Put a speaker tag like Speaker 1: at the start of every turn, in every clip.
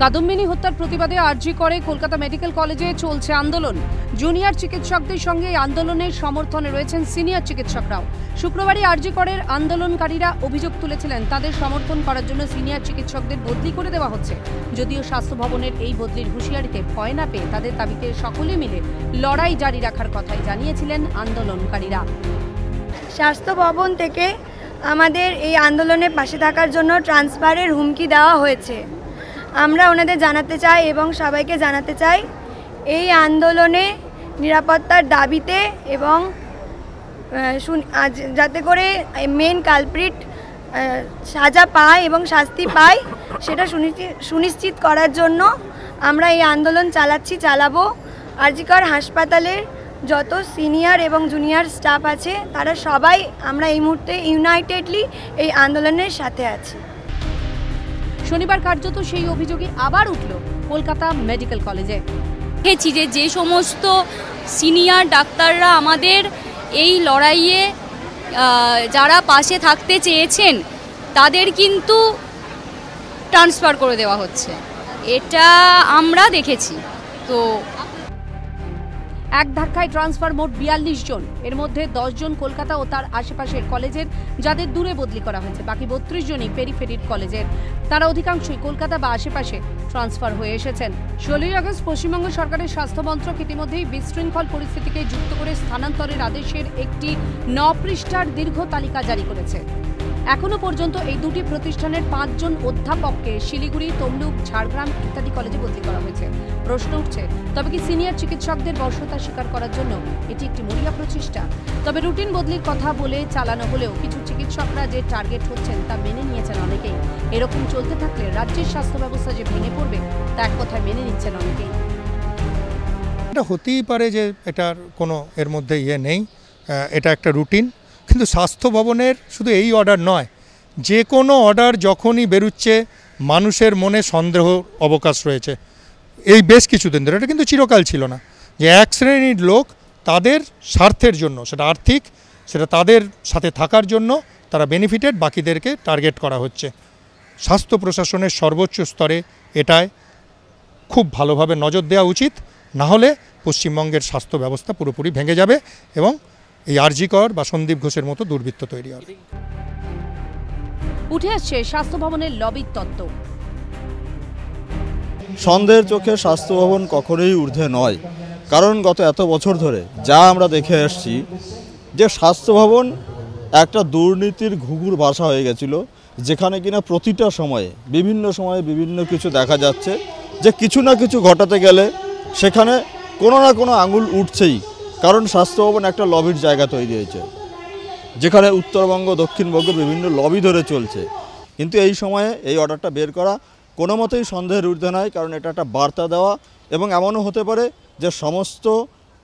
Speaker 1: কাদম্বিনী হত্যার প্রতিবাদে আরজি করে কলকাতা মেডিকেল কলেজে চলছে আন্দোলন। জুনিয়র চিকিৎসকদের সঙ্গে আন্দোলনের সমর্থনে রয়েছেন সিনিয়র চিকিৎসকরাও। শুক্রবারই আরজি করের আন্দোলনকারীরা অভিযোগ তুলেছিলেন তাদের সমর্থন করার জন্য সিনিয়র চিকিৎসকদের বদলি করে দেওয়া হচ্ছে। যদিও স্বাস্থ্য ভবনের এই বদলির হুঁশিয়ারিতে ভয় না পেয়ে তাদের দাবিতে সকলে মিলে লড়াই জারি রাখার কথাই জানিয়েছিলেন আন্দোলনকারীরা।
Speaker 2: স্বাস্থ্য ভবন থেকে আমাদের এই আন্দোলনের পাশে থাকার জন্য ট্রান্সফারের হুমকি দেওয়া হয়েছে। আমরা ওনাদের জানাতে চাই এবং সবাইকে জানাতে চাই এই আন্দোলনে নিরাপত্তার দাবিতে এবং যাতে করে মেন কালপ্রিট সাজা পায় এবং শাস্তি পায় সেটা সুনিশ্চিত করার জন্য আমরা এই আন্দোলন চালাবো। আরজি কর হাসপাতালের যত সিনিয়র এবং জুনিয়র স্টাফ আছে তারা সবাই আমরা এই মুহূর্তে ইউনাইটেডলি এই আন্দোলনের সাথে আছি।
Speaker 1: শনিবার কার্যত সেই অভিযোগই আবার উঠল কলকাতা মেডিকেল কলেজে।
Speaker 3: দেখেছি যে সমস্ত সিনিয়র ডাক্তাররা আমাদের এই লড়াইয়ে যারা পাশে থাকতে চেয়েছেন তাদের কিন্তু ট্রান্সফার করে দেওয়া হচ্ছে, এটা আমরা দেখেছি। তো
Speaker 1: এক ধাক্কায় ট্রান্সফার মোট ৪২ জন, এর মধ্যে ১০ জন কলকাতা ও তার আশেপাশের কলেজের, যাদের দূরে বদলি করা হয়েছে। বাকি ৩২ জনই পেরিফেরির কলেজের। তারা অধিকাংশই কলকাতা বা আশেপাশে ট্রান্সফার হয়ে এসেছেন। ১৬ই আগস্ট পশ্চিমবঙ্গ সরকারের স্বাস্থ্য মন্ত্রক ইতিমধ্যেই বিশৃঙ্খল পরিস্থিতিকে যুক্ত করে স্থানান্তরের আদেশের একটি ৯ পৃষ্ঠার দীর্ঘ তালিকা জারি করেছে। এখনো পর্যন্ত এই দুটি প্রতিষ্ঠানের ৫ জন অধ্যাপককে শিলিগুড়ি, তমলুক, ঝাড়গ্রাম ইত্যাদি কলেজে বদলি করা হয়েছে। প্রশ্ন উঠছে, তবে কি সিনিয়র চিকিৎসকদের বর্ষতা স্বীকার করার জন্য এটি একটি মরিয়া প্রচেষ্টা? তবে রুটিন বদলির কথা বলে চালানো হলেও কিছু চিকিৎসকরা যে টার্গেট হচ্ছেন তা মেনে নিয়েছেন অনেকেই। এরকম চলতে থাকলে রাজ্যের স্বাস্থ্য ব্যবস্থা যে ভেঙে পড়বে তা এক কথায় মেনে নিচ্ছেন অনেকেই।
Speaker 4: এটা হতেই পারে যে এটার কোনো এর মধ্যে নেই, এটা একটা রুটিন। কিন্তু স্বাস্থ্য ভবনের শুধু এই অর্ডার নয়, যে কোনো অর্ডার যখনই বেরুচ্ছে মানুষের মনে সন্দেহ অবকাশ রয়েছে। এই বেশ কিছুদিন ধরে, এটা কিন্তু চিরকাল ছিল না, যে এক শ্রেণীর লোক তাদের স্বার্থের জন্য, সেটা আর্থিক, সেটা তাদের সাথে থাকার জন্য তারা বেনিফিটেড, বাকিদেরকে টার্গেট করা হচ্ছে। স্বাস্থ্য প্রশাসনের সর্বোচ্চ স্তরে এটায় খুব ভালোভাবে নজর দেওয়া উচিত, না হলে পশ্চিমবঙ্গের স্বাস্থ্য ব্যবস্থা পুরোপুরি ভেঙে যাবে এবং এই আরজি কর বা সন্দীপ ঘোষের মতো দুর্বৃত্ত তৈরি হবে।
Speaker 1: উঠে আসছে স্বাস্থ্য ভবনের লবির তত্ত্ব।
Speaker 5: সন্দেহের চোখে স্বাস্থ্য ভবন কখনোই ঊর্ধ্বে নয়, কারণ গত এত বছর ধরে যা আমরা দেখে আসছি যে স্বাস্থ্য ভবন একটা দুর্নীতির ঘুঘুর বাসা হয়ে গেছিল, যেখানে কিনা প্রতিটা সময়ে বিভিন্ন কিছু দেখা যাচ্ছে যে কিছু না কিছু ঘটাতে গেলে সেখানে কোনো না কোনো আঙুল উঠছেই। কারণ স্বাস্থ্য ভবন একটা লবির জায়গা তৈরি হয়েছে, যেখানে উত্তরবঙ্গ দক্ষিণবঙ্গের বিভিন্ন লবি ধরে চলছে। কিন্তু এই সময়ে এই অর্ডারটা বের করা কোনো মতেই সন্দেহের ঊর্ধ্বে নয়, কারণ এটা একটা বার্তা দেওয়া, এবং এমনও হতে পারে যে সমস্ত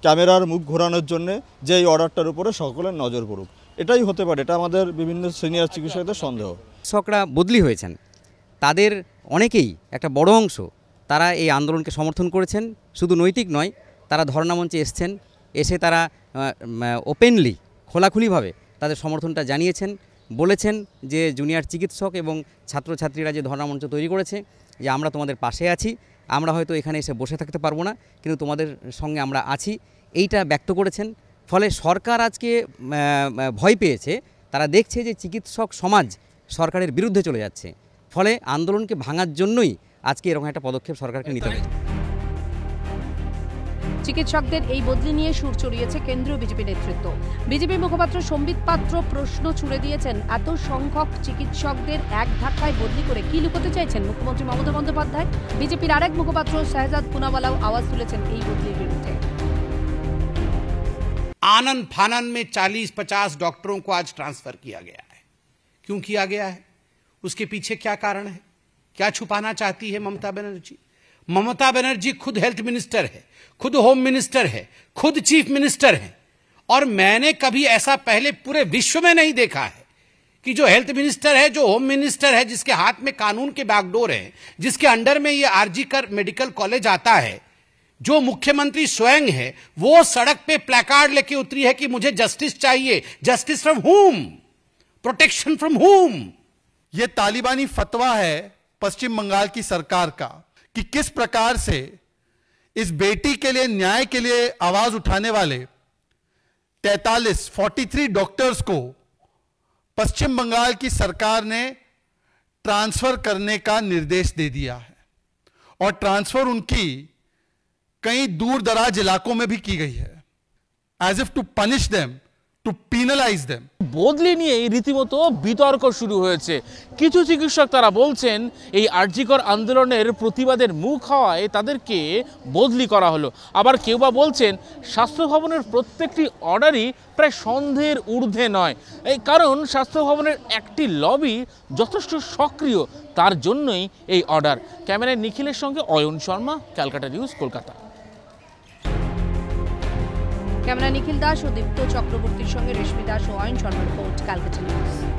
Speaker 5: ক্যামেরার মুখ ঘোরানোর জন্যে যে এই অর্ডারটার উপরে সকলের নজর পড়ুক, এটাই হতে পারে। এটা আমাদের বিভিন্ন সিনিয়র চিকিৎসকদের সন্দেহ।
Speaker 6: চিকিৎসকরা বদলি হয়েছেন, তাদের অনেকেই একটা বড় অংশ তারা এই আন্দোলনকে সমর্থন করেছেন। শুধু নৈতিক নয়, তারা ধর্ণা মঞ্চে এসে তারা ওপেনলি খোলাখুলিভাবে তাদের সমর্থনটা জানিয়েছেন, বলেছেন যে জুনিয়র চিকিৎসক এবং ছাত্রছাত্রীরা যে ধর্ণামঞ্চ তৈরি করেছে, যে আমরা তোমাদের পাশে আছি, আমরা হয়তো এখানে এসে বসে থাকতে পারবো না, কিন্তু তোমাদের সঙ্গে আমরা আছি, এইটা ব্যক্ত করেছেন। ফলে সরকার আজকে ভয় পেয়েছে, তারা দেখছে যে চিকিৎসক সমাজ সরকারের বিরুদ্ধে চলে যাচ্ছে। ফলে আন্দোলনকে ভাঙার জন্যই আজকে এরকম একটা পদক্ষেপ সরকারকে নিতে হবে।
Speaker 1: চিকিৎসকদের এই বদলি নিয়ে সুর চড়িয়েছে কেন্দ্রীয় বিজেপি নেতৃত্ব। বিজেপি মুখপাত্র সম্বিত পাত্র প্রশ্ন ছুড়ে দিয়েছেন, এত সংখ্যক চিকিৎসকদের এক ধাক্কায় বদলি করে কি লুকোতে চাইছেন মুখ্যমন্ত্রী মমতা বন্দ্যোপাধ্যায়? বিজেপির আরেক মুখপাত্র শাহজাদ পুনাওয়ালাও আওয়াজ তুলেছেন এই বদলির বিরুদ্ধে।
Speaker 7: आनंद फानन में 40-50 डॉक्टरों को आज ट्रांसफर किया गया है। क्यों किया गया है? उसके पीछे क्या कारण है? क्या छुपाना चाहती है ममता बनर्जी? ममता बनर्जी खुद हेल्थ मिनिस्टर है, खुद होम मिनिस्टर है, खुद चीफ मिनिस्टर है, और मैंने कभी ऐसा पहले पूरे विश्व में नहीं देखा है कि जो हेल्थ मिनिस्टर है, जो होम मिनिस्टर है, जिसके हाथ में कानून के बागडोर है, जिसके अंडर में ये आरजी कर मेडिकल कॉलेज आता है, जो मुख्यमंत्री स्वयं है, वो सड़क पे प्लेकार्ड लेके उतरी है कि मुझे जस्टिस चाहिए। जस्टिस फ्रॉम हुम? प्रोटेक्शन फ्रॉम हुम?
Speaker 8: ये तालिबानी फतवा है पश्चिम बंगाल की सरकार का कि किस प्रकार से इस बेटी के लिए न्याय के लिए आवाज उठाने वाले 43 डॉक्टर्स को पश्चिम बंगाल की सरकार ने ट्रांसफर करने का निर्देश दे दिया है और ट्रांसफर उनकी कई दूर दराज इलाकों में भी की गई है, as if to punish them, to penalise them.
Speaker 9: বদলি নিয়ে রীতিমতো বিতর্ক শুরু হয়েছে। কিছু চিকিৎসক তারা বলছেন এই আরজিকর আন্দোলনের প্রতিবাদের মুখ হওয়ায় তাদেরকে বদলি করা হলো, আবার কেউ বা বলছেন স্বাস্থ্য ভবনের প্রত্যেকটি অর্ডারই প্রায় সন্দেহের ঊর্ধ্বে নয়, এই কারণ স্বাস্থ্য ভবনের একটি লবি যথেষ্ট সক্রিয়, তার জন্যই এই অর্ডার। ক্যামেরায় নিখিলের সঙ্গে অয়ন শর্মা, ক্যালকাটা নিউজ, কলকাতা।
Speaker 1: ক্যামেরা নিখিল দাস ও দীপ্ত চক্রবর্তীর সঙ্গে রেশমি দাস ও অয়ন শর্মা রিপোর্ট, ক্যালকাটা নিউজ।